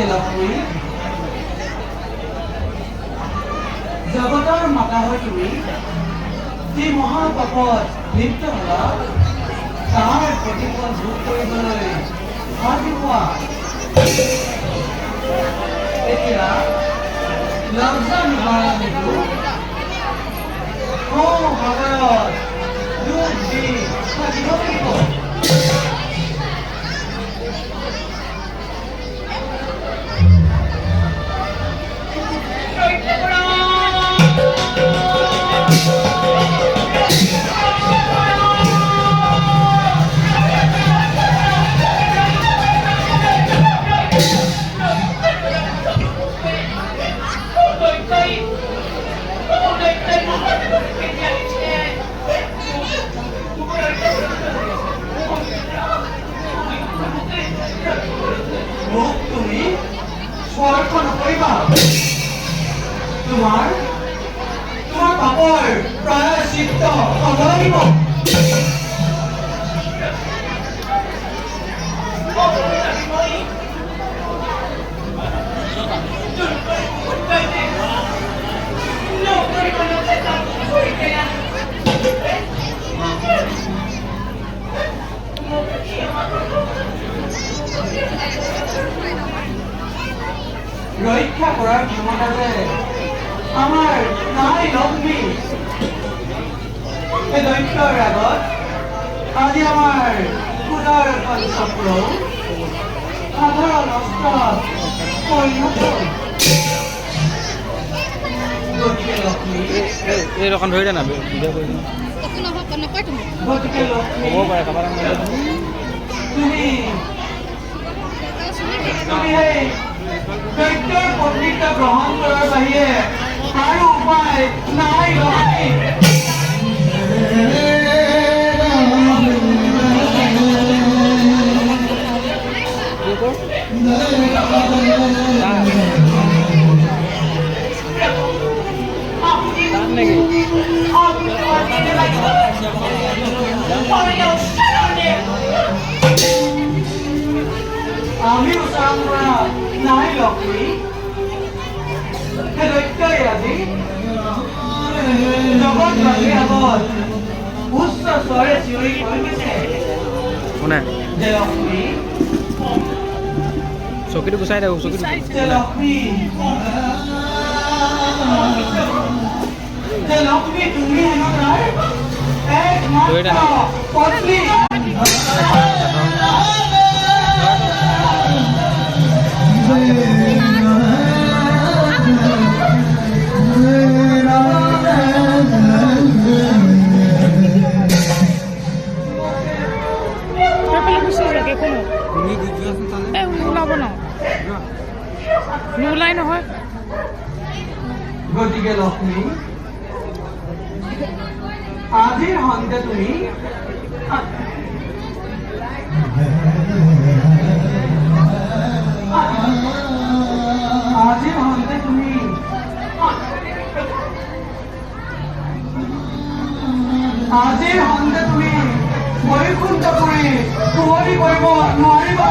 লক্ষ্মী জগতৰ মাতা হৈ তুমি যি মহাপাপত লিপ্ত হলা তাৰ প্ৰতিফল ভোগ কৰিবলৈ সাজু হোৱা এতিয়া লজ্জা নিবাৰণটো সাগৰত ডুব দি থাকিব লাগিব তোমাৰ পাপৰ প্ৰায়শ্চিত্ত হ'ব লাগিব ৰক্ষা কৰাৰ ক্ষমতা যে আমাৰ নাই লক্ষ্মী এই দৈত্যৰ আগত আজি আমাৰ সুদৰ্শন চক্ৰ সাধাৰণ অস্ত্ৰত পৰিণত গতিকে লক্ষ্মী এই দোকান ধৰি দে না ভিডিঅ' কৰি গতিকে লক্ষ্মী হ'ব পাৰে কাৰোবাৰ তুমি সেই দৈত্যৰ পত্নীত্ব গ্ৰহণ কৰাৰ বাহিৰে আৰু উপায় নাই লক্ষ্মী আমি উচ্চাৰণ কৰা নাই লক্ষ্মী সেই দৈত্যই আজি জগতবাসীৰ আগত উচ্চ স্বৰে চিঞৰি কৈ গৈছে যে লক্ষ্মী চকীটো গুচাই দে চকীটো যে লক্ষ্মী তুমি হেনো তাৰ একমাত্ৰ পত্নী গতিকে লক্ষ্মী আজিৰ সন্ধ্যা তুমি বৈকুণ্ঠ কৰি কুঁৱলী কৰিব নোৱাৰিবা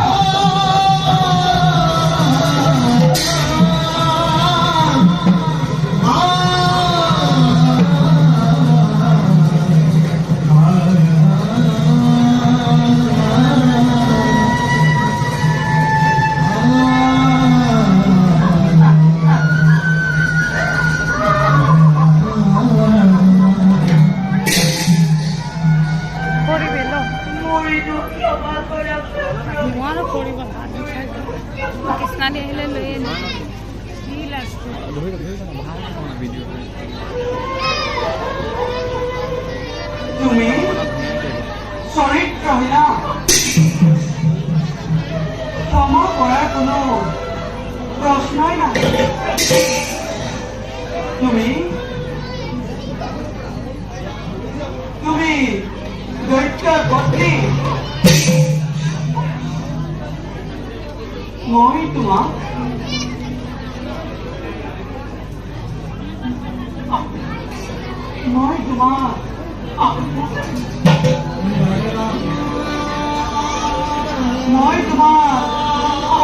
তুমি চৰিত্ৰহীনা ক্ষমা কৰাৰ কোনো প্ৰশ্নই নাই তুমি দৈত্যৰ পত্নী মই তোমাক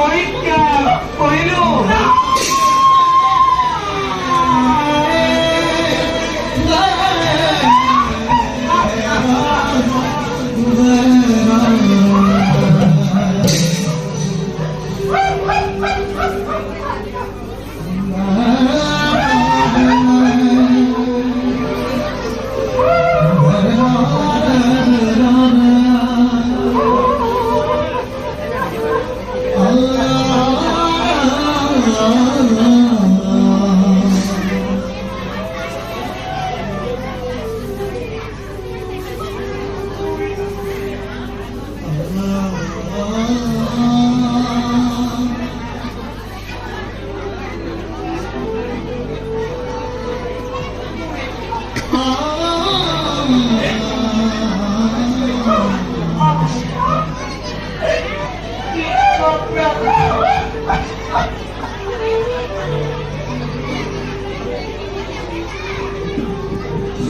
পৰিত্যাগ কৰিলো।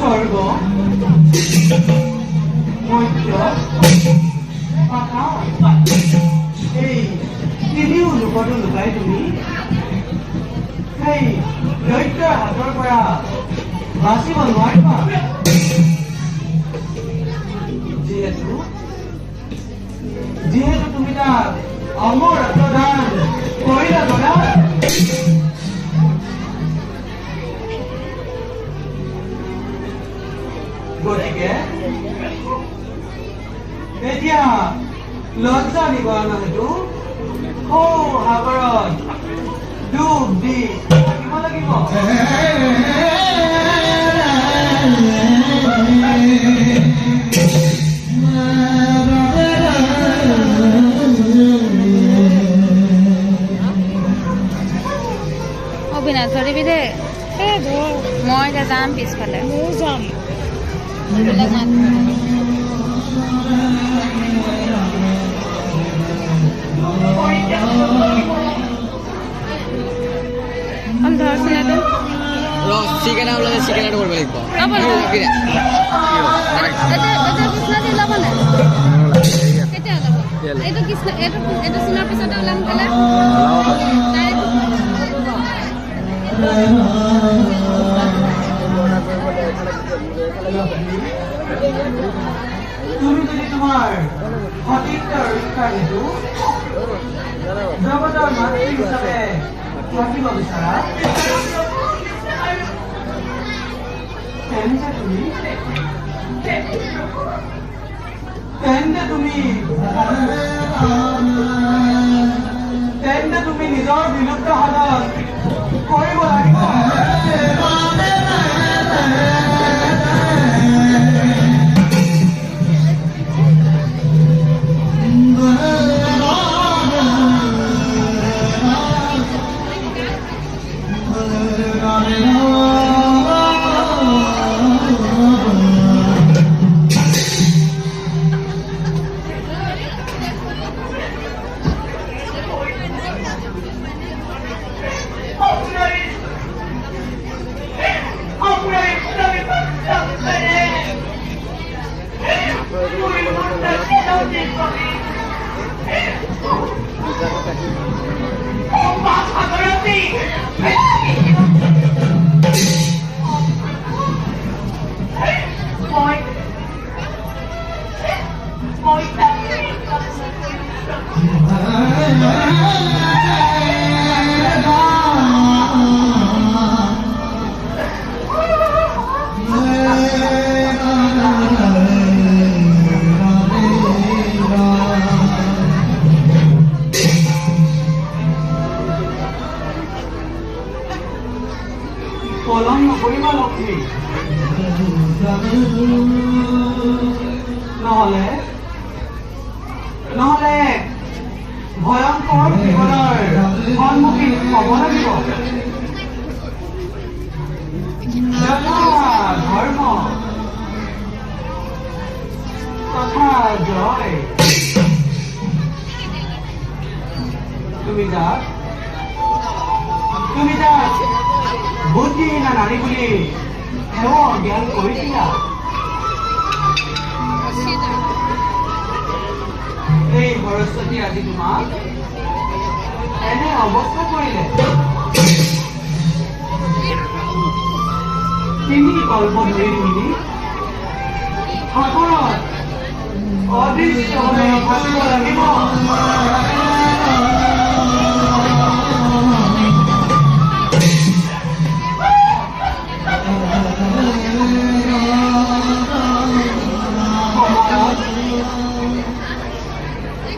স্বৰ্গ মধ্য পাতাল এই তিনিও লোকতো লুকাই তুমি সেই দৈত্যৰ হাতৰ পৰা বাচিব নোৱাৰিবা। যিহেতু তুমি তাক অমৰ প্ৰদান কৰিলা গলা, গতিকে এতিয়া লজ্জা নিবাৰণ হেতু সৌ সাগৰত ডুব দি থাকিব লাগিব। অবিনাশ ধৰিবি দে, মই এতিয়া যাম পিছফালে। ময়ো যাম। ধৰচোন এইটো চিকেন ওলালে চিকেনটো কৰিব লাগিব। কৃষ্ণ দি ল'ব নাই? কেতিয়া ওলাব? এইটো কৃষ্ণ এইটো চিনৰ পিছতে ওলাম ক'লে তুমি যদি তোমাৰ সতীত্বৰ ৰক্ষা হেতু জগতৰ মাতৃ হিচাপে থাকিব বিচাৰা, তেন্তে তুমি নিজৰ বিলুপ্ত সাধন কৰিব লাগিব। পলম নকৰিবা লক্ষ্মী, নহলে ভয়ংকৰ বিপদৰ সন্মুখীন হ'ব লাগিব। ধৰ্ম তথা জয়। তুমি যাক বুদ্ধিহীনা নাৰী বুলি সেৱা জ্ঞান কৰিছিলা, এই সৰস্বতী আজি তোমাক এনে অৱস্থা কৰিলে। তিনি কল্প ধৰি মিলি সাগৰত অদৃশ্য হৈ ভাবিব লাগিব।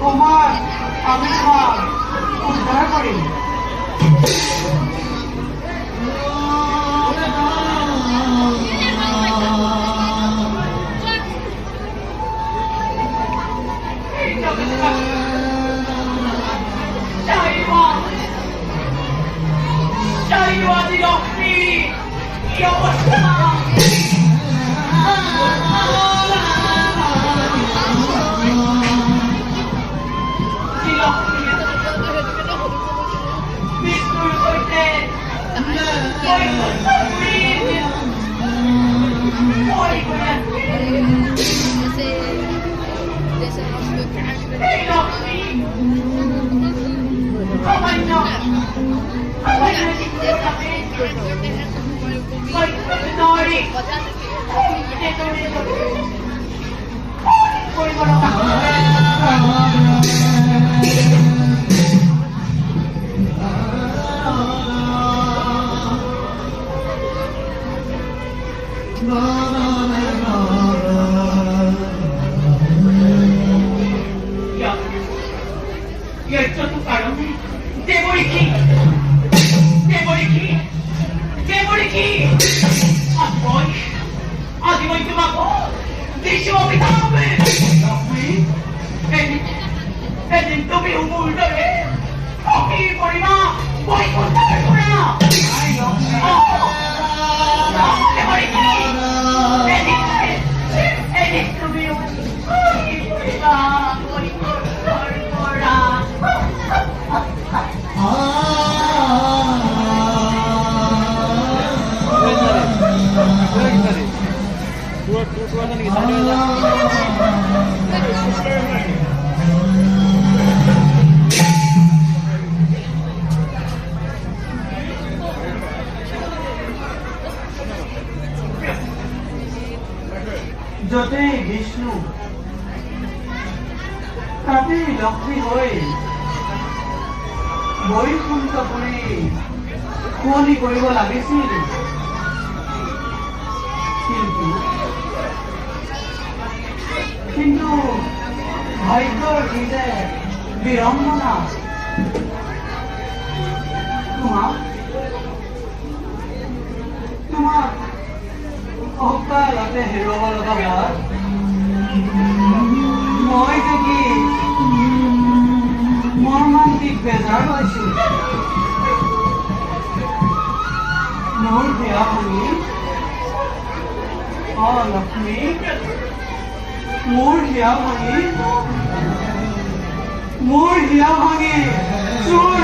সময় আমি তোমাক উদ্ধাৰ কৰিম। যতেই বিষ্ণু তাতেই লক্ষ্মী হৈ বৈকুণ্ঠ পুৰি শুৱনি কৰিব লাগিছিল। কিন্তু ভাগ্যৰ কি যে বিড়ম্বনা। তোমাক অকালতে হেৰুৱাব লগা হোৱাত মই যে কি মৰ্মান্তিক বেজাৰ পাইছো। মোৰ বিয়া ভাঙি লক্ষ্মী, মোৰ হিয়া ভাঙি চোৰ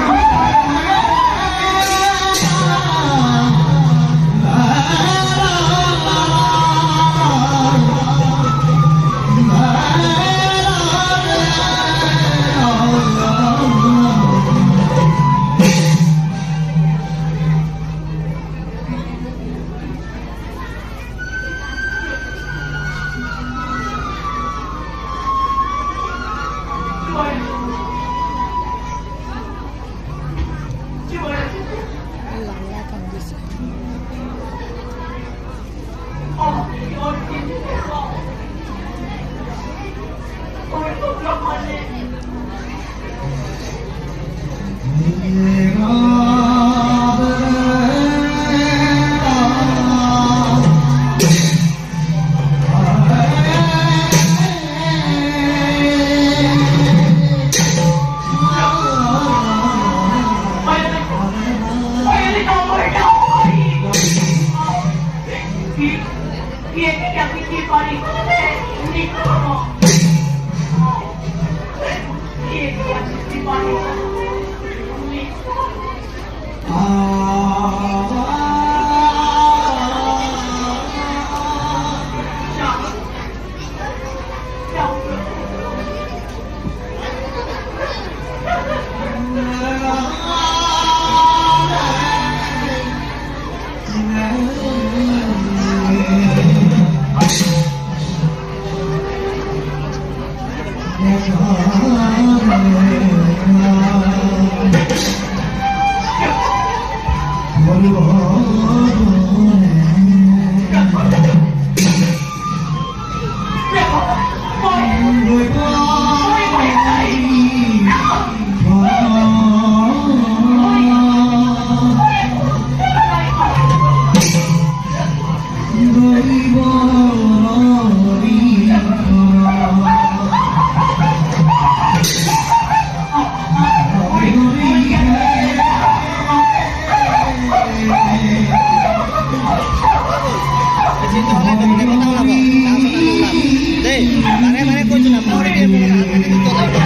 চিনটো হ'লে তহঁতে কথা ওলাব তাৰপিছত আমি ওলাম দেই বাৰে বাৰে কৈছোঁ নাপাহৰি দিয়ে মোৰ হাত কাটি চিনটো ওলাব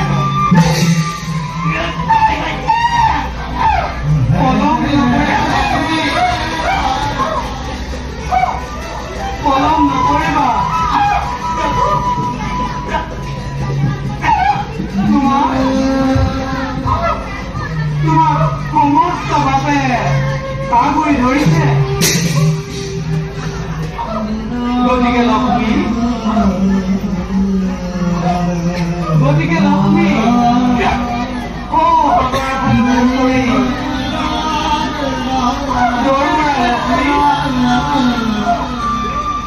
পলম নকৰিবা তোমাৰ সমস্ত বাপে আগুৰি ধৰিছে গতিকে লক্ষ্মী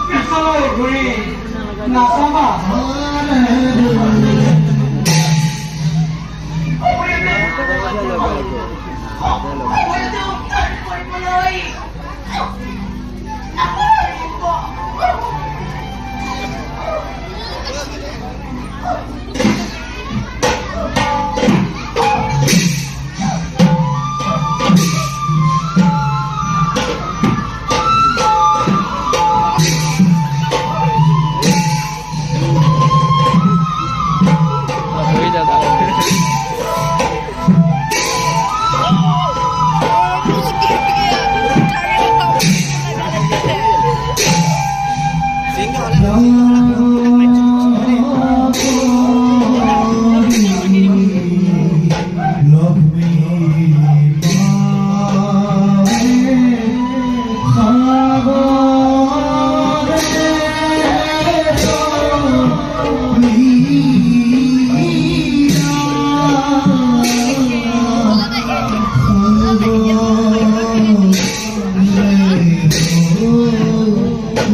পিছলৈ ঘূৰি নাচাবা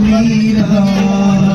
Mira